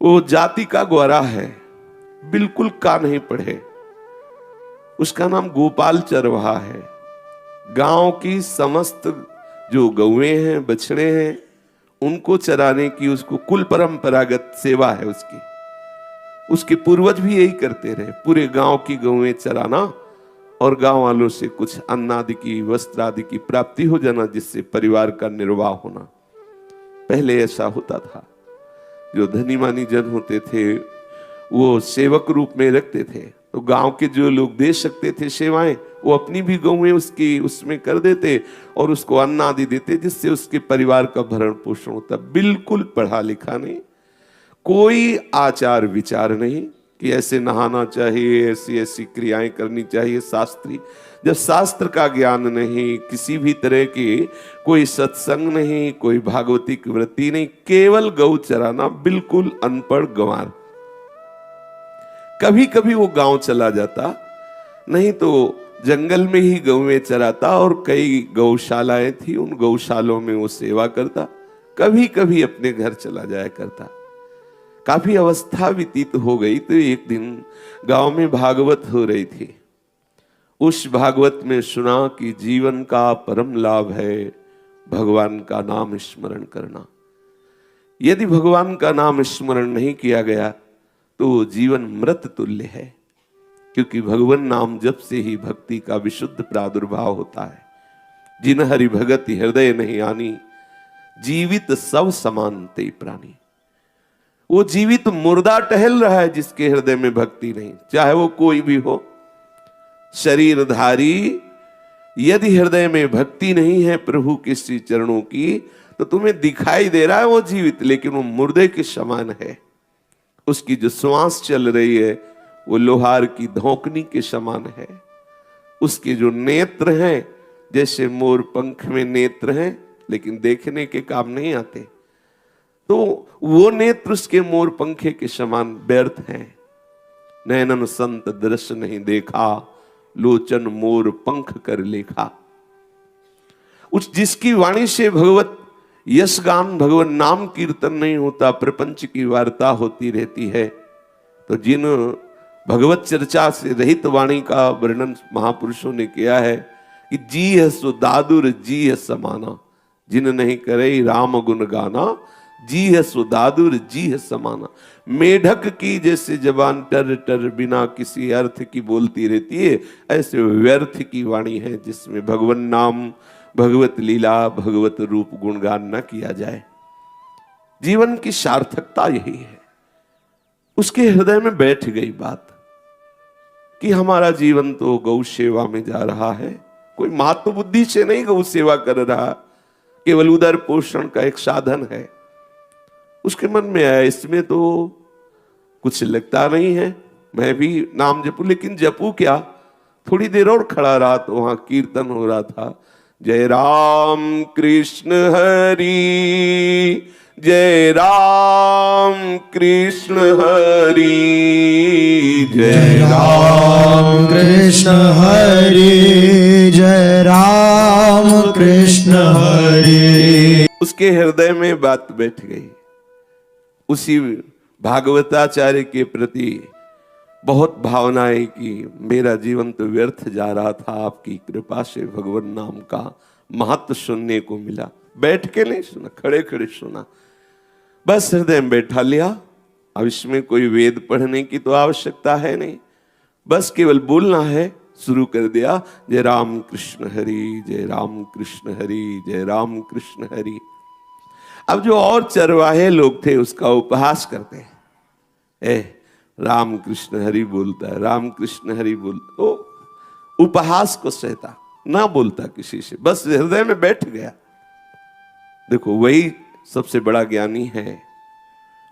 वो जाति का ग्वारा है, बिल्कुल का नहीं पढ़े। उसका नाम गोपाल चरवाहा है। गांव की समस्त जो गौएं हैं, बछड़े हैं, उनको चराने की उसको कुल परंपरागत सेवा है उसकी। उसके पूर्वज भी यही करते रहे, पूरे गांव की गौएं चराना और गांव वालों से कुछ अन्न आदि की, वस्त्र आदि की प्राप्ति हो जाना, जिससे परिवार का निर्वाह होना। पहले ऐसा होता था। जो धनी मानी जन होते थे वो सेवक रूप में रखते थे, तो गांव के जो लोग दे सकते थे सेवाएं, वो अपनी भी गौएं उसकी उसमें कर देते और उसको अन्न आदि देते, जिससे उसके परिवार का भरण पोषण होता। बिल्कुल पढ़ा लिखा नहीं, कोई आचार विचार नहीं कि ऐसे नहाना चाहिए, ऐसी ऐसी क्रियाएं करनी चाहिए शास्त्री। जब शास्त्र का ज्ञान नहीं, किसी भी तरह की कोई सत्संग नहीं, कोई भागवतिक वृत्ति नहीं, केवल गौ चराना, बिल्कुल अनपढ़ गंवार। कभी कभी वो गांव चला जाता, नहीं तो जंगल में ही गौएं चराता, और कई गौशालाएं थी, उन गौशालों में वो सेवा करता। कभी कभी अपने घर चला जाया करता। काफी अवस्था व्यतीत हो गई तो एक दिन गांव में भागवत हो रही थी। उस भागवत में सुना कि जीवन का परम लाभ है भगवान का नाम स्मरण करना। यदि भगवान का नाम स्मरण नहीं किया गया तो जीवन मृत तुल्य है, क्योंकि भगवान नाम जप से ही भक्ति का विशुद्ध प्रादुर्भाव होता है। जिन हरि भगति हृदय नहीं आनी, जीवित सब समान ते प्राणी। वो जीवित मुर्दा टहल रहा है जिसके हृदय में भक्ति नहीं, चाहे वो कोई भी हो, शरीरधारी। यदि हृदय में भक्ति नहीं है प्रभु के श्री चरणों की, तो तुम्हें दिखाई दे रहा है वो जीवित, लेकिन वो मुर्दे के समान है। उसकी जो श्वास चल रही है वो लोहार की धोकनी के समान है। उसके जो नेत्र हैं जैसे मोर पंख में नेत्र हैं, लेकिन देखने के काम नहीं आते, तो वो नेत्र उसके मोर पंखे के समान व्यर्थ हैं। नैनन संत दृश्य नहीं देखा, लोचन मोर पंख कर लेखा। उस जिसकी वाणी से भगवत यश गान, भगवान नाम कीर्तन नहीं होता, प्रपंच की वार्ता होती रहती है, तो जिन भगवत चर्चा से रहित वाणी का वर्णन महापुरुषों ने किया है कि जी है सो दादुर जी है समाना, जिन नहीं करे राम गुण गाना, जी है सो दादुर जी है समाना। मेढक की जैसे जबान टर टर बिना किसी अर्थ की बोलती रहती है, ऐसे व्यर्थ की वाणी है जिसमें भगवान नाम, भगवत लीला, भगवत रूप गुणगान न किया जाए। जीवन की सार्थकता यही है। उसके हृदय में बैठ गई बात कि हमारा जीवन तो गौ सेवा में जा रहा है, कोई महत्व बुद्धि से नहीं गौ सेवा कर रहा, केवल उदर पोषण का एक साधन है। उसके मन में आया इसमें तो कुछ लगता नहीं है, मैं भी नाम जपू, लेकिन जपू क्या। थोड़ी देर और खड़ा रहा तो वहां कीर्तन हो रहा था, जय राम कृष्ण हरि, जय राम कृष्ण हरि, जय राम कृष्ण हरि, जय राम कृष्ण हरि। उसके हृदय में बात बैठ गई। उसी भागवताचार्य के प्रति बहुत भावनाएं कि मेरा जीवन तो व्यर्थ जा रहा था, आपकी कृपा से भगवान नाम का महत्व सुनने को मिला। बैठ के नहीं सुना, खड़े खड़े सुना, बस हृदय में बैठा लिया। अब इसमें कोई वेद पढ़ने की तो आवश्यकता है नहीं, बस केवल बोलना है। शुरू कर दिया, जय राम कृष्ण हरि, जय राम कृष्ण हरि, जय राम कृष्ण हरि। अब जो और चरवाहे लोग थे उसका उपहास करते हैं, ए राम कृष्ण हरि बोलता है, राम कृष्ण हरि बोलता। ओ उपहास को सहता, ना बोलता किसी से, बस हृदय में बैठ गया। देखो वही सबसे बड़ा ज्ञानी है,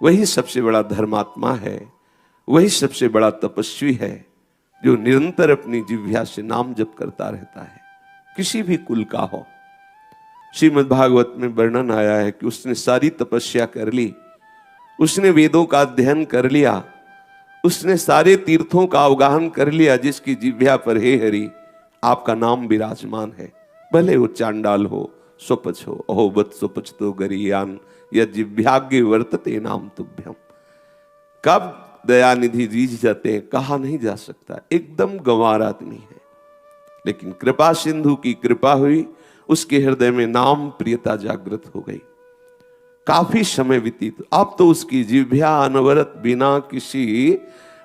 वही सबसे बड़ा धर्मात्मा है, वही सबसे बड़ा तपस्वी है, जो निरंतर अपनी जिह्वा से नाम जप करता रहता है, किसी भी कुल का हो। श्रीमद् भागवत में वर्णन आया है कि उसने सारी तपस्या कर ली, उसने वेदों का अध्ययन कर लिया, उसने सारे तीर्थों का अवगाहन कर लिया, जिसकी जिह्वा पर हे हरि आपका नाम विराजमान है। भले वो चांडाल हो, स्वपच हो, अहोबत स्वपच तो गरियान, या जिह्वाग्य वर्तते नाम तुभ्यम। कब दयानिधि रीझ जाते हैं कहा नहीं जा सकता। एकदम गंवार आदमी है, लेकिन कृपा सिंधु की कृपा हुई, उसके हृदय में नाम प्रियता जागृत हो गई। काफी समय व्यतीत, अब तो उसकी जिह्वा अनवरत बिना किसी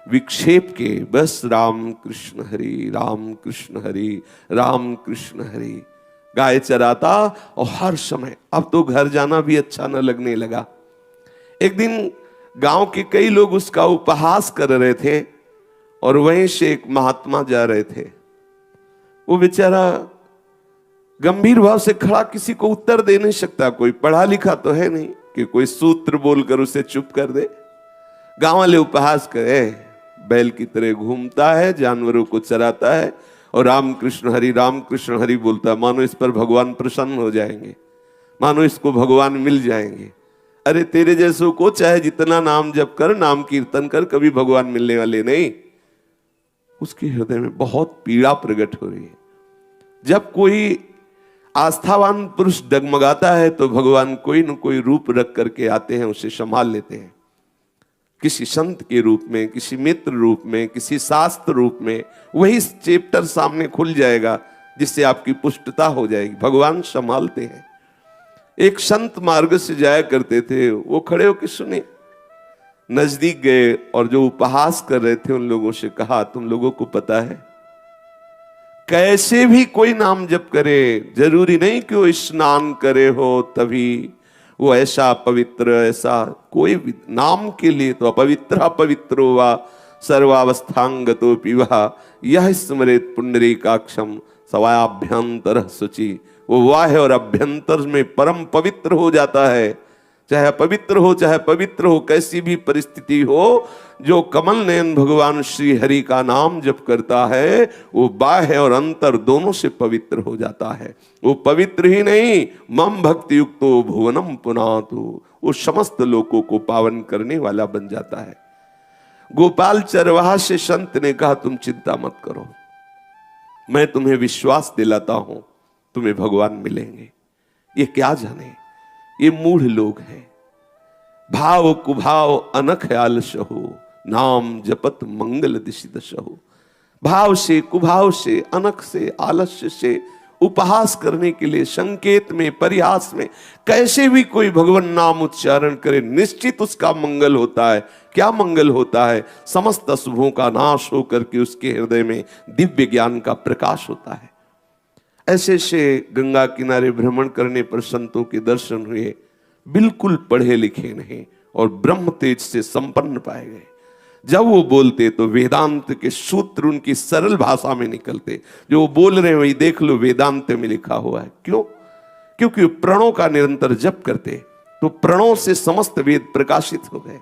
विक्षेप के बस राम कृष्ण हरि, राम कृष्ण हरि, राम कृष्ण हरि गाय चराता। और हर समय अब तो घर जाना भी अच्छा न लगने लगा। एक दिन गांव के कई लोग उसका उपहास कर रहे थे और वहीं से एक महात्मा जा रहे थे। वो बेचारा गंभीर भाव से खड़ा, किसी को उत्तर दे नहीं सकता, कोई पढ़ा लिखा तो है नहीं कि कोई सूत्र बोलकर उसे चुप कर दे। गांव वाले उपहास करे, बैल की तरह घूमता है, जानवरों को चराता है और राम कृष्ण हरि बोलता है, मानो इस पर भगवान प्रसन्न हो जाएंगे, मानो इसको भगवान मिल जाएंगे। अरे तेरे जैसों को चाहे जितना नाम जप कर, नाम कीर्तन कर, कभी भगवान मिलने वाले नहीं। उसके हृदय में बहुत पीड़ा प्रकट हो रही है। जब कोई आस्थावान पुरुष डगमगाता है तो भगवान कोई न कोई रूप रख करके आते हैं, उसे संभाल लेते हैं। किसी संत के रूप में, किसी मित्र रूप में, किसी शास्त्र रूप में। वही चैप्टर सामने खुल जाएगा जिससे आपकी पुष्टता हो जाएगी। भगवान संभालते हैं। एक संत मार्ग से जाया करते थे, वो खड़े होकर सुने, नजदीक गए और जो उपहास कर रहे थे उन लोगों से कहा, तुम लोगों को पता है कैसे भी कोई नाम जप करे, जरूरी नहीं कि वो स्नान करे हो तभी वो ऐसा पवित्र, ऐसा कोई भी नाम के लिए तो अपवित्रो वा सर्वावस्थांगतो पिवा यह स्मरेत पुंडरीकाक्षम सवाभ्यंतर शुचि। वो वाह और अभ्यंतर में परम पवित्र हो जाता है। चाहे अपवित्र हो चाहे पवित्र हो, कैसी भी परिस्थिति हो, जो कमल नयन भगवान श्री हरि का नाम जप करता है वो बाह्य और अंतर दोनों से पवित्र हो जाता है। वो पवित्र ही नहीं, मम भक्ति युक्तो भुवनम पुनातु, वो समस्त लोगों को पावन करने वाला बन जाता है। गोपाल चरवाहा से संत ने कहा, तुम चिंता मत करो, मैं तुम्हें विश्वास दिलाता हूं तुम्हें भगवान मिलेंगे। ये क्या जाने, ये मूढ़ लोग हैं। भाव कुभाव अनख आलसहु, नाम जपत मंगल दिशि दशहु। भाव से, कुभाव से, अनख से, आलस्य से उपहास करने के लिए, संकेत में, परिहास में कैसे भी कोई भगवान नाम उच्चारण करे, निश्चित उसका मंगल होता है। क्या मंगल होता है? समस्त अशुभों का नाश होकर के उसके हृदय में दिव्य ज्ञान का प्रकाश होता है। ऐसे से गंगा किनारे भ्रमण करने पर संतों के दर्शन हुए, बिल्कुल पढ़े लिखे नहीं और ब्रह्म तेज से संपन्न पाए गए। जब वो बोलते तो वेदांत के सूत्र उनकी सरल भाषा में निकलते। जो वो बोल रहे हैं वही देख लो वेदांत में लिखा हुआ है। क्यों? क्योंकि प्रणों का निरंतर जप करते तो प्रणों से समस्त वेद प्रकाशित हो गए।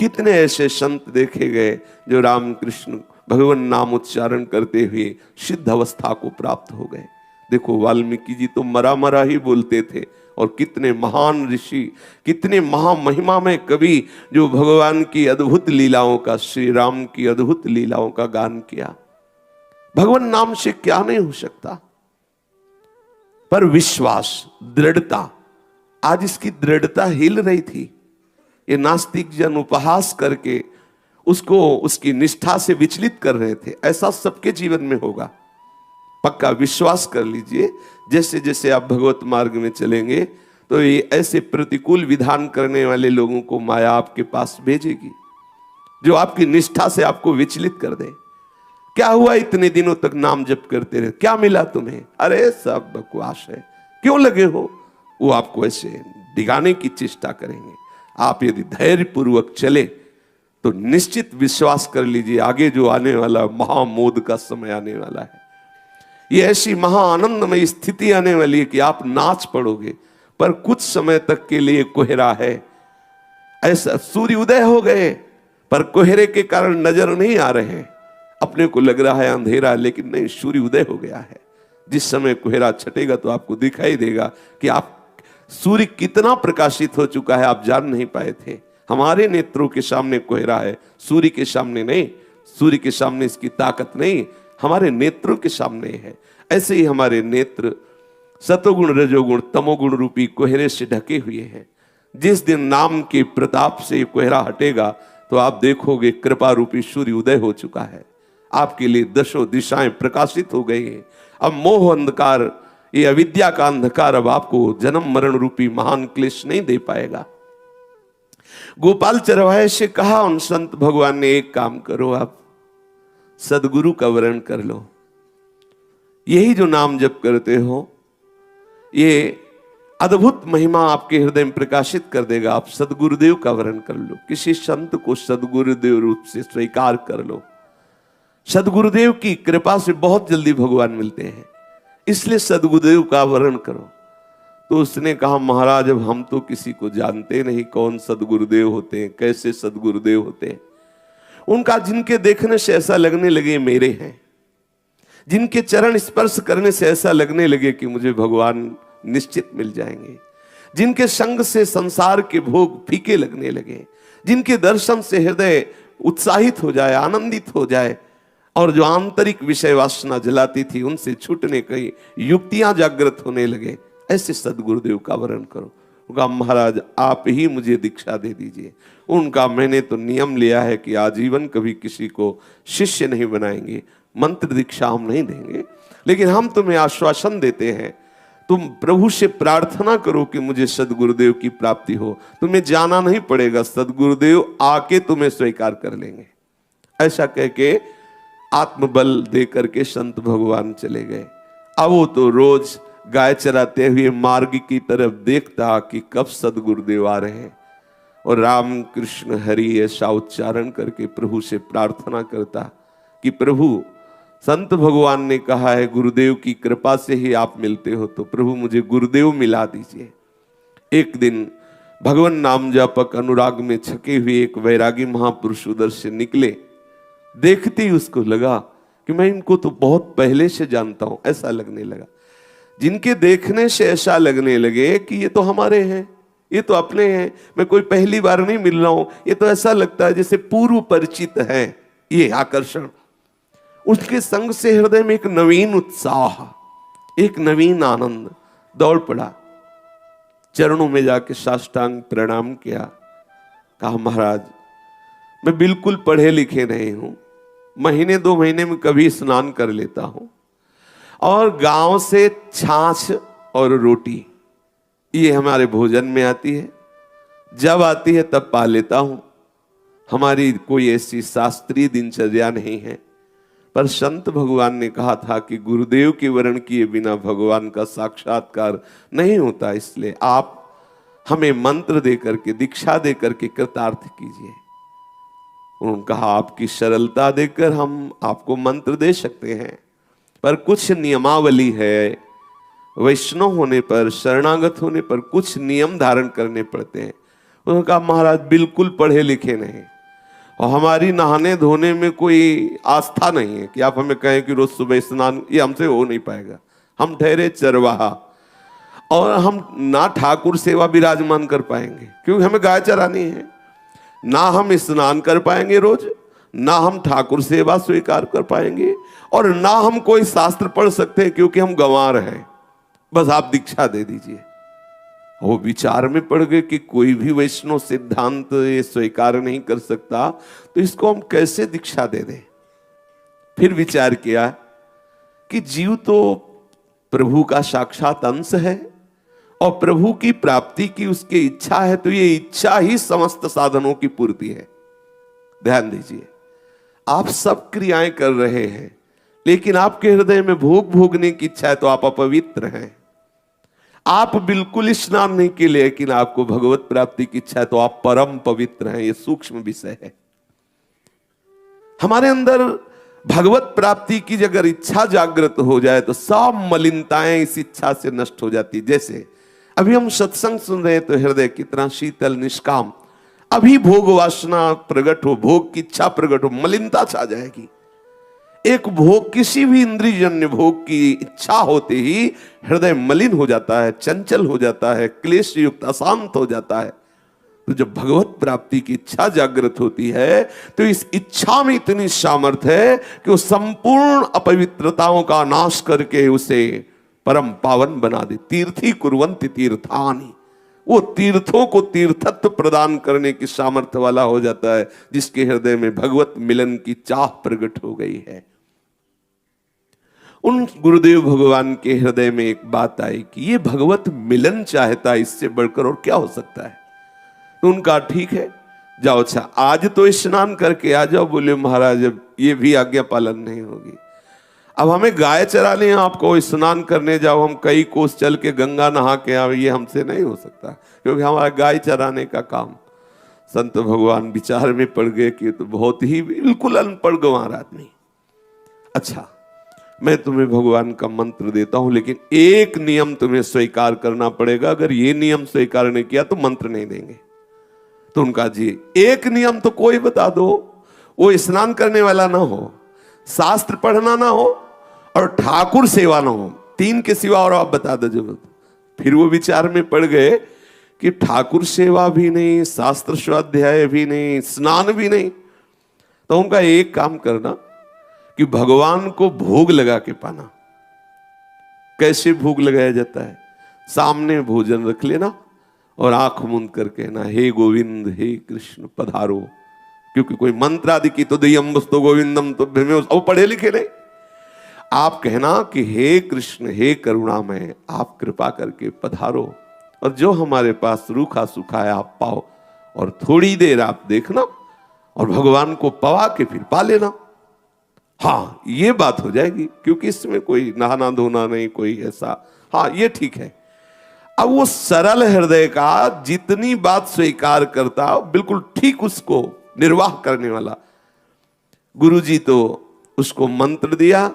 कितने ऐसे संत देखे गए जो रामकृष्ण भगवान नाम उच्चारण करते हुए सिद्ध अवस्था को प्राप्त हो गए। देखो वाल्मीकि जी तो मरा मरा ही बोलते थे, और कितने महान ऋषि, कितने महामहिमा में कवि जो भगवान की अद्भुत लीलाओं का, श्री राम की अद्भुत लीलाओं का गान किया। भगवान नाम से क्या नहीं हो सकता, पर विश्वास, दृढ़ता, आज इसकी दृढ़ता हिल रही थी। ये नास्तिक जन उपहास करके उसको उसकी निष्ठा से विचलित कर रहे थे। ऐसा सबके जीवन में होगा, पक्का विश्वास कर लीजिए। जैसे जैसे आप भगवत मार्ग में चलेंगे तो ये ऐसे प्रतिकूल विधान करने वाले लोगों को माया आपके पास भेजेगी जो आपकी निष्ठा से आपको विचलित कर दे। क्या हुआ इतने दिनों तक नाम जप करते रहे, क्या मिला तुम्हें? अरे सब बकवास है, क्यों लगे हो? वो आपको ऐसे डिगाने की चेष्टा करेंगे। आप यदि धैर्य पूर्वक चले तो निश्चित विश्वास कर लीजिए आगे जो आने वाला महामोद का समय आने वाला है। ये ऐसी महाआनंदमय स्थिति आने वाली है कि आप नाच पड़ोगे, पर कुछ समय तक के लिए कोहरा है। ऐसा सूर्य उदय हो गए पर कोहरे के कारण नजर नहीं आ रहे। अपने को लग रहा है अंधेरा, लेकिन नहीं, सूर्य उदय हो गया है। जिस समय कोहरा छटेगा तो आपको दिखाई देगा कि आप सूर्य कितना प्रकाशित हो चुका है, आप जान नहीं पाए थे। हमारे नेत्रों के सामने कोहरा है, सूर्य के सामने नहीं। सूर्य के सामने इसकी ताकत नहीं, हमारे नेत्रों के सामने है। ऐसे ही हमारे नेत्र सतोगुण, रजोगुण, तमोगुण रूपी कोहरे से ढके हुए हैं। जिस दिन नाम के प्रताप से कोहरा हटेगा, तो आप देखोगे कृपा रूपी सूर्य उदय हो चुका है, आपके लिए दशों दिशाएं प्रकाशित हो गई हैं। अब मोह अंधकार, ये अविद्या का अंधकार अब आपको जन्म मरण रूपी महान क्लेश नहीं दे पाएगा। गोपाल चरवाहे से कहा उन संत भगवान ने, एक काम करो, आप सदगुरु का वर्ण कर लो। यही जो नाम जप करते हो, ये अद्भुत महिमा आपके हृदय में प्रकाशित कर देगा। आप सदगुरुदेव का वर्ण कर लो, किसी संत को सदगुरुदेव रूप से स्वीकार कर लो। सदगुरुदेव की कृपा से बहुत जल्दी भगवान मिलते हैं, इसलिए सदगुरुदेव का वर्ण करो। तो उसने कहा, महाराज अब हम तो किसी को जानते नहीं, कौन सदगुरुदेव होते हैं, कैसे सदगुरुदेव होते हैं। उनका जिनके देखने से ऐसा लगने लगे मेरे हैं, जिनके चरण स्पर्श करने से ऐसा लगने लगे कि मुझे भगवान निश्चित मिल जाएंगे, जिनके संग से संसार के भोग फीके लगने लगे, जिनके दर्शन से हृदय उत्साहित हो जाए, आनंदित हो जाए, और जो आंतरिक विषय वासना जलाती थी उनसे छूटने की युक्तियां जागृत होने लगे, ऐसे सदगुरुदेव का वर्ण करो। उनका, महाराज आप ही मुझे दीक्षा दे दीजिए। उनका, मैंने तो नियम लिया है कि आजीवन कभी किसी को शिष्य नहीं बनाएंगे, मंत्र दीक्षा हम नहीं देंगे, लेकिन हम तुम्हें आश्वासन देते हैं, तुम प्रभु से प्रार्थना करो कि मुझे सदगुरुदेव की प्राप्ति हो। तुम्हें जाना नहीं पड़ेगा, सदगुरुदेव आके तुम्हें स्वीकार कर लेंगे। ऐसा कह के आत्मबल दे करके संत भगवान चले गए। अब वो तो रोज गाय चराते हुए मार्ग की तरफ देखता कि कब सदगुरुदेव आ रहे हैं, और राम कृष्ण हरि ऐसा उच्चारण करके प्रभु से प्रार्थना करता कि प्रभु, संत भगवान ने कहा है गुरुदेव की कृपा से ही आप मिलते हो, तो प्रभु मुझे गुरुदेव मिला दीजिए। एक दिन भगवान नाम जापक अनुराग में छके हुए एक वैरागी महापुरुष उधर से निकले। देखते ही उसको लगा कि मैं इनको तो बहुत पहले से जानता हूं, ऐसा लगने लगा। जिनके देखने से ऐसा लगने लगे कि ये तो हमारे हैं, ये तो अपने हैं, मैं कोई पहली बार नहीं मिल रहा हूं, ये तो ऐसा लगता है जैसे पूर्व परिचित है, ये आकर्षण। उसके संग से हृदय में एक नवीन उत्साह, एक नवीन आनंद दौड़ पड़ा। चरणों में जाके साष्टांग प्रणाम किया, कहा महाराज मैं बिल्कुल पढ़े लिखे नहीं हूं, महीने 2 महीने में कभी स्नान कर लेता हूं, और गांव से छाछ और रोटी ये हमारे भोजन में आती है, जब आती है तब पा लेता हूं। हमारी कोई ऐसी शास्त्रीय दिनचर्या नहीं है। पर संत भगवान ने कहा था कि गुरुदेव के वर्ण किए बिना भगवान का साक्षात्कार नहीं होता, इसलिए आप हमें मंत्र दे करके, दीक्षा दे करके कृतार्थ कीजिए। उन्होंने कहा आपकी सरलता देखकर हम आपको मंत्र दे सकते हैं, पर कुछ नियमावली है, वैष्णव होने पर, शरणागत होने पर कुछ नियम धारण करने पड़ते हैं। उन्होंने कहा महाराज बिल्कुल पढ़े लिखे नहीं, और हमारी नहाने धोने में कोई आस्था नहीं है कि आप हमें कहें कि रोज सुबह स्नान, ये हमसे हो नहीं पाएगा। हम ठहरे चरवाहा, और हम ना ठाकुर सेवा विराजमान कर पाएंगे क्योंकि हमें गाय चरानी है, ना हम स्नान कर पाएंगे रोज, ना हम ठाकुर सेवा स्वीकार कर पाएंगे, और ना हम कोई शास्त्र पढ़ सकते हैं क्योंकि हम गंवार हैं। बस आप दीक्षा दे दीजिए। वो विचार में पड़ गए कि कोई भी वैष्णव सिद्धांत ये स्वीकार नहीं कर सकता, तो इसको हम कैसे दीक्षा दे दें। फिर विचार किया कि जीव तो प्रभु का साक्षात अंश है, और प्रभु की प्राप्ति की उसकी इच्छा है, तो ये इच्छा ही समस्त साधनों की पूर्ति है। ध्यान दीजिए, आप सब क्रियाएं कर रहे हैं, लेकिन आपके हृदय में भोग भोगने की इच्छा है, तो आप अपवित्र हैं। आप बिल्कुल स्नान नहीं किए, लेकिन आपको भगवत प्राप्ति की इच्छा है, तो आप परम पवित्र हैं। ये सूक्ष्म विषय है। हमारे अंदर भगवत प्राप्ति की अगर इच्छा जागृत हो जाए तो सब मलिनताएं इस इच्छा से नष्ट हो जाती। जैसे अभी हम सत्संग सुन रहे हैं तो हृदय कितना शीतल निष्काम, अभी भोग वासना प्रकट हो, भोग की इच्छा प्रकट हो, मलिनता छा जाएगी। एक भोग, किसी भी इंद्रियजन्य भोग की इच्छा होते ही हृदय मलिन हो जाता है, चंचल हो जाता है, क्लेश युक्त अशांत हो जाता है। तो जब भगवत प्राप्ति की इच्छा जागृत होती है तो इस इच्छा में इतनी सामर्थ्य है कि वो संपूर्ण अपवित्रताओं का नाश करके उसे परम पावन बना दे। तीर्थी कुर्वन्ति तीर्थानि, वो तीर्थों को तीर्थत्व प्रदान करने की सामर्थ्य वाला हो जाता है, जिसके हृदय में भगवत मिलन की चाह प्रकट हो गई है। उन गुरुदेव भगवान के हृदय में एक बात आई कि ये भगवत मिलन चाहता है, इससे बढ़कर और क्या हो सकता है। तो उनका ठीक है, जाओ, अच्छा आज तो स्नान करके आ जाओ। बोले महाराज अब ये भी आज्ञा पालन नहीं होगी। अब हमें गाय चराने आपको स्नान करने जाओ, हम कई कोस चल के गंगा नहा के आओ, ये हमसे नहीं हो सकता, क्योंकि हमारा गाय चराने का काम। संत भगवान विचार में पड़ गए कि तो बहुत ही बिल्कुल अनपढ़ गंवार आदमी। अच्छा मैं तुम्हें भगवान का मंत्र देता हूं, लेकिन एक नियम तुम्हें स्वीकार करना पड़ेगा, अगर ये नियम स्वीकार नहीं किया तो मंत्र नहीं देंगे। तो उनका जी एक नियम तो कोई बता दो, वो स्नान करने वाला ना हो, शास्त्र पढ़ना ना हो और ठाकुर सेवा ना हो, तीन के सिवा और आप बता दो जब। फिर वो विचार में पड़ गए कि ठाकुर सेवा भी नहीं, शास्त्र स्वाध्याय भी नहीं, स्नान भी नहीं। तो उनका एक काम करना कि भगवान को भोग लगा के पाना। कैसे भोग लगाया जाता है? सामने भोजन रख लेना और आंख मूंद करके ना, हे गोविंद हे कृष्ण पधारो, क्योंकि कोई मंत्र आदि की तो दयम्बस्तो गोविंदम तो वो पढ़े लिखे नहीं। आप कहना कि हे कृष्ण हे करुणामय, आप कृपा करके पधारो और जो हमारे पास रूखा सूखा है आप पाओ, और थोड़ी देर आप देखना और भगवान को पवा के फिर पा लेना। हाँ ये बात हो जाएगी, क्योंकि इसमें कोई नहाना धोना नहीं, कोई ऐसा, हाँ ये ठीक है। अब वो सरल हृदय का जितनी बात स्वीकार करता, बिल्कुल ठीक उसको निर्वाह करने वाला। गुरुजी तो उसको मंत्र दिया,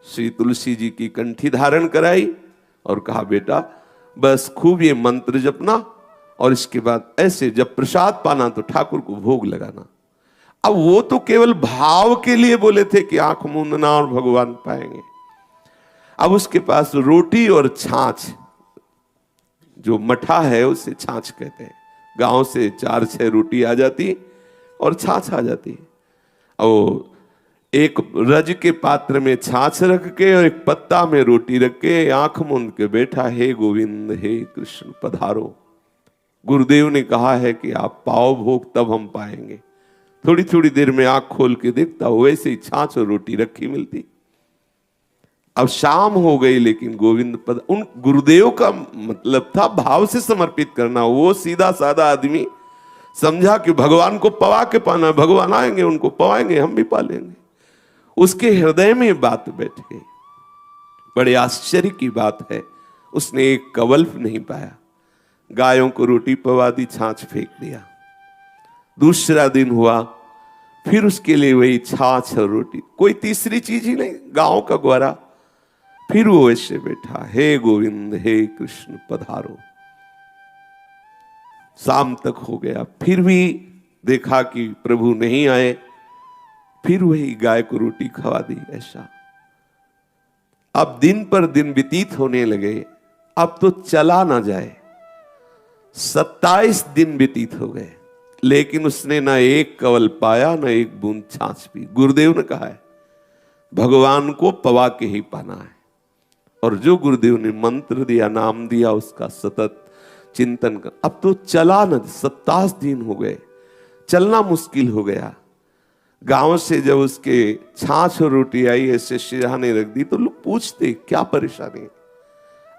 श्री तुलसी जी की कंठी धारण कराई और कहा बेटा बस खूब ये मंत्र जपना, और इसके बाद ऐसे जब प्रसाद पाना तो ठाकुर को भोग लगाना। अब वो तो केवल भाव के लिए बोले थे कि आंख मूंदना और भगवान पाएंगे। अब उसके पास रोटी और छाछ, जो मठा है उसे छाछ कहते हैं, गांव से 4-6 रोटी आ जाती और छाछ आ जाती। और एक रज के पात्र में छाछ रख के और एक पत्ता में रोटी रख के आंख मूंद के बैठा, हे गोविंद हे कृष्ण पधारो। गुरुदेव ने कहा है कि आप पाओ भोग तब हम पाएंगे। थोड़ी थोड़ी देर में आंख खोल के देखता, वैसे ही छाछ और रोटी रखी मिलती। अब शाम हो गई, लेकिन गोविंद पद, उन गुरुदेव का मतलब था भाव से समर्पित करना। वो सीधा साधा आदमी समझा कि भगवान को पवा के पाना, भगवान आएंगे उनको पवाएंगे, हम भी पालेंगे। उसके हृदय में बात बैठ गई। बड़े आश्चर्य की बात है, उसने एक कवल्प नहीं पाया। गायों को रोटी पवा दी, छाछ फेंक दिया। दूसरा दिन हुआ, फिर उसके लिए वही छाछ और रोटी, कोई तीसरी चीज ही नहीं, गांव का ग्वारा। फिर वो ऐसे बैठा, हे गोविंद हे कृष्ण पधारो। शाम तक हो गया, फिर भी देखा कि प्रभु नहीं आए, फिर वही गाय को रोटी खवा दी। ऐसा अब दिन पर दिन व्यतीत होने लगे, अब तो चला ना जाए। 27 दिन व्यतीत हो गए, लेकिन उसने ना एक कवल पाया, ना एक बूंद छाछ पी। गुरुदेव ने कहा है भगवान को पवा के ही पाना है, और जो गुरुदेव ने मंत्र दिया, नाम दिया, उसका सतत चिंतन कर। अब तो चला न, 27 दिन हो गए, चलना मुश्किल हो गया। गांव से जब उसके छाछ और रोटी आई, ऐसे सिरहाने रख दी, तो लोग पूछते क्या परेशानी है?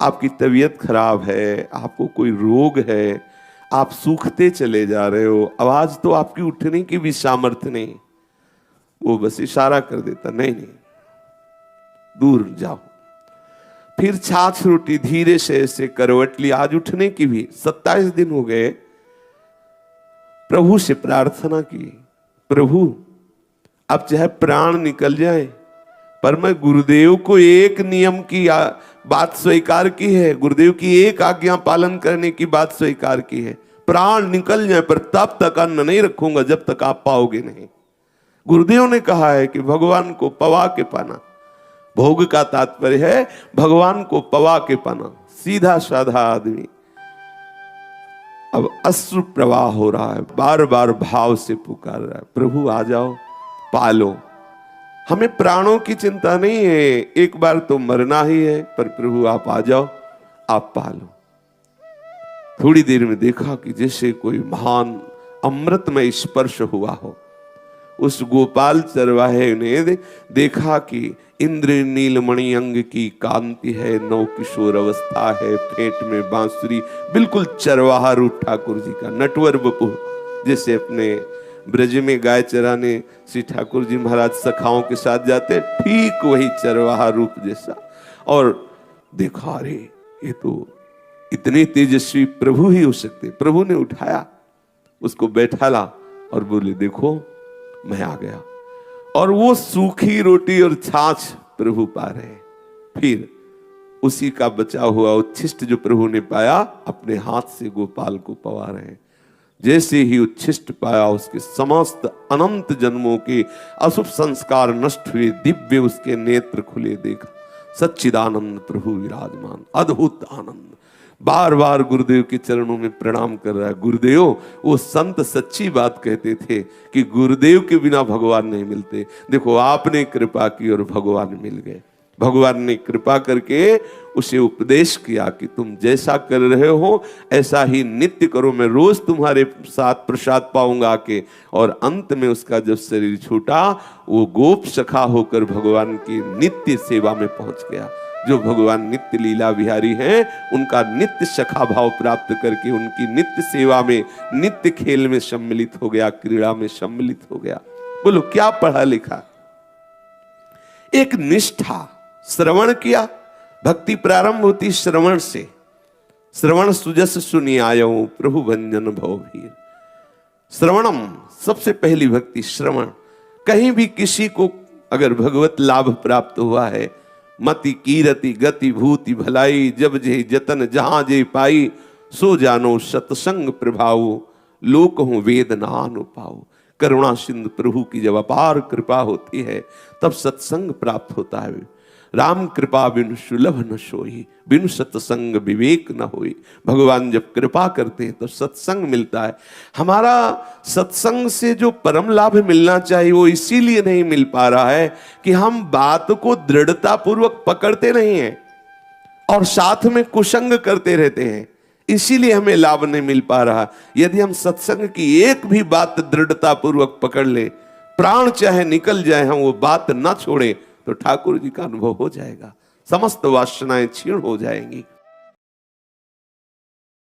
आपकी तबीयत खराब है, आपको कोई रोग है, आप सूखते चले जा रहे हो, आवाज तो आपकी उठने की भी सामर्थ्य नहीं। वो बस इशारा कर देता, नहीं नहीं दूर जाओ। फिर छाछ रोटी धीरे से ऐसे करवट ली, आज उठने की भी 27 दिन हो गए। प्रभु से प्रार्थना की, प्रभु अब चाहे प्राण निकल जाए, पर मैं गुरुदेव को एक नियम की बात स्वीकार की है, गुरुदेव की एक आज्ञा पालन करने की बात स्वीकार की है। प्राण निकल जाए पर तब तक अन्न नहीं रखूंगा जब तक आप पाओगे नहीं। गुरुदेव ने कहा है कि भगवान को पवा के पाना। भोग का तात्पर्य है भगवान को पवा के पाना। सीधा साधा आदमी अब अश्रु प्रवाह हो रहा है, बार बार भाव से पुकार रहा है, प्रभु आ जाओ पालो। हमें प्राणों की चिंता नहीं है, एक बार तो मरना ही है, पर प्रभु आप आ जाओ, आप पालो। थोड़ी देर में देखा कि जैसे कोई महान अमृतमय स्पर्श हुआ हो। उस गोपाल चरवाहे ने देखा कि इंद्र नीलमणि अंग की कांति है, नव किशोर अवस्था है, फेंट में बांसुरी, बिल्कुल चरवाहा रूप ठाकुर जी का। नटवर बपू जैसे अपने ब्रज में गाय चराने श्री ठाकुर जी महाराज सखाओं के साथ जाते, ठीक वही चरवाहा रूप जैसा। और देखा, अरे ये तो इतने तेजस्वी प्रभु ही हो सकते। प्रभु ने उठाया, उसको बैठाला और बोले, देखो मैं आ गया। और वो सूखी रोटी और छाछ प्रभु पा रहे हैं। फिर उसी का बचा हुआ उच्छिष्ट जो प्रभु ने पाया, अपने हाथ से गोपाल को पवा रहे हैं। जैसे ही उच्छिष्ट पाया, उसके समस्त अनंत जन्मों के अशुभ संस्कार नष्ट हुए, दिव्य उसके नेत्र खुले, देखा सच्चिदानंद प्रभु विराजमान, अद्भुत आनंद। बार बार गुरुदेव के चरणों में प्रणाम कर रहा है। गुरुदेव, वो संत सच्ची बात कहते थे कि गुरुदेव के बिना भगवान नहीं मिलते। देखो, आपने कृपा की और भगवान मिल गए। भगवान ने कृपा करके उसे उपदेश किया कि तुम जैसा कर रहे हो ऐसा ही नित्य करो, मैं रोज तुम्हारे साथ प्रसाद पाऊंगा आके। और अंत में उसका जब शरीर छूटा, वो गोप सखा होकर भगवान की नित्य सेवा में पहुंच गया। जो भगवान नित्य लीला बिहारी हैं, उनका नित्य सखा भाव प्राप्त करके उनकी नित्य सेवा में, नित्य खेल में सम्मिलित हो गया, क्रीड़ा में सम्मिलित हो गया। बोलो, क्या पढ़ा लिखा? एक निष्ठा। श्रवण किया, भक्ति प्रारंभ होती श्रवण से। श्रवण सुजस सुनी आयो, प्रभु भंजन भवभीर। श्रवणम, सबसे पहली भक्ति श्रवण। कहीं भी किसी को अगर भगवत लाभ प्राप्त हुआ है, मति कीरति गति भूति भलाई, जब जे जतन जहां जे पाई, सो जानो सत्संग प्रभाव, लोक हूं वेद नानु पाओ। करुणा सिंधु प्रभु की जब अपार कृपा होती है, तब सत्संग प्राप्त होता है। राम कृपा बिनु सुलभ न सोई, बिनु सत्संग विवेक न होई। भगवान जब कृपा करते हैं तो सत्संग मिलता है। हमारा सत्संग से जो परम लाभ मिलना चाहिए वो इसीलिए नहीं मिल पा रहा है कि हम बात को दृढ़ता पूर्वक पकड़ते नहीं हैं और साथ में कुसंग करते रहते हैं, इसीलिए हमें लाभ नहीं मिल पा रहा। यदि हम सत्संग की एक भी बात दृढ़ता पूर्वक पकड़ ले, प्राण चाहे निकल जाए, हम वो बात ना छोड़े, तो ठाकुर जी का अनुभव हो जाएगा, समस्त वासनाएं क्षीण हो जाएंगी।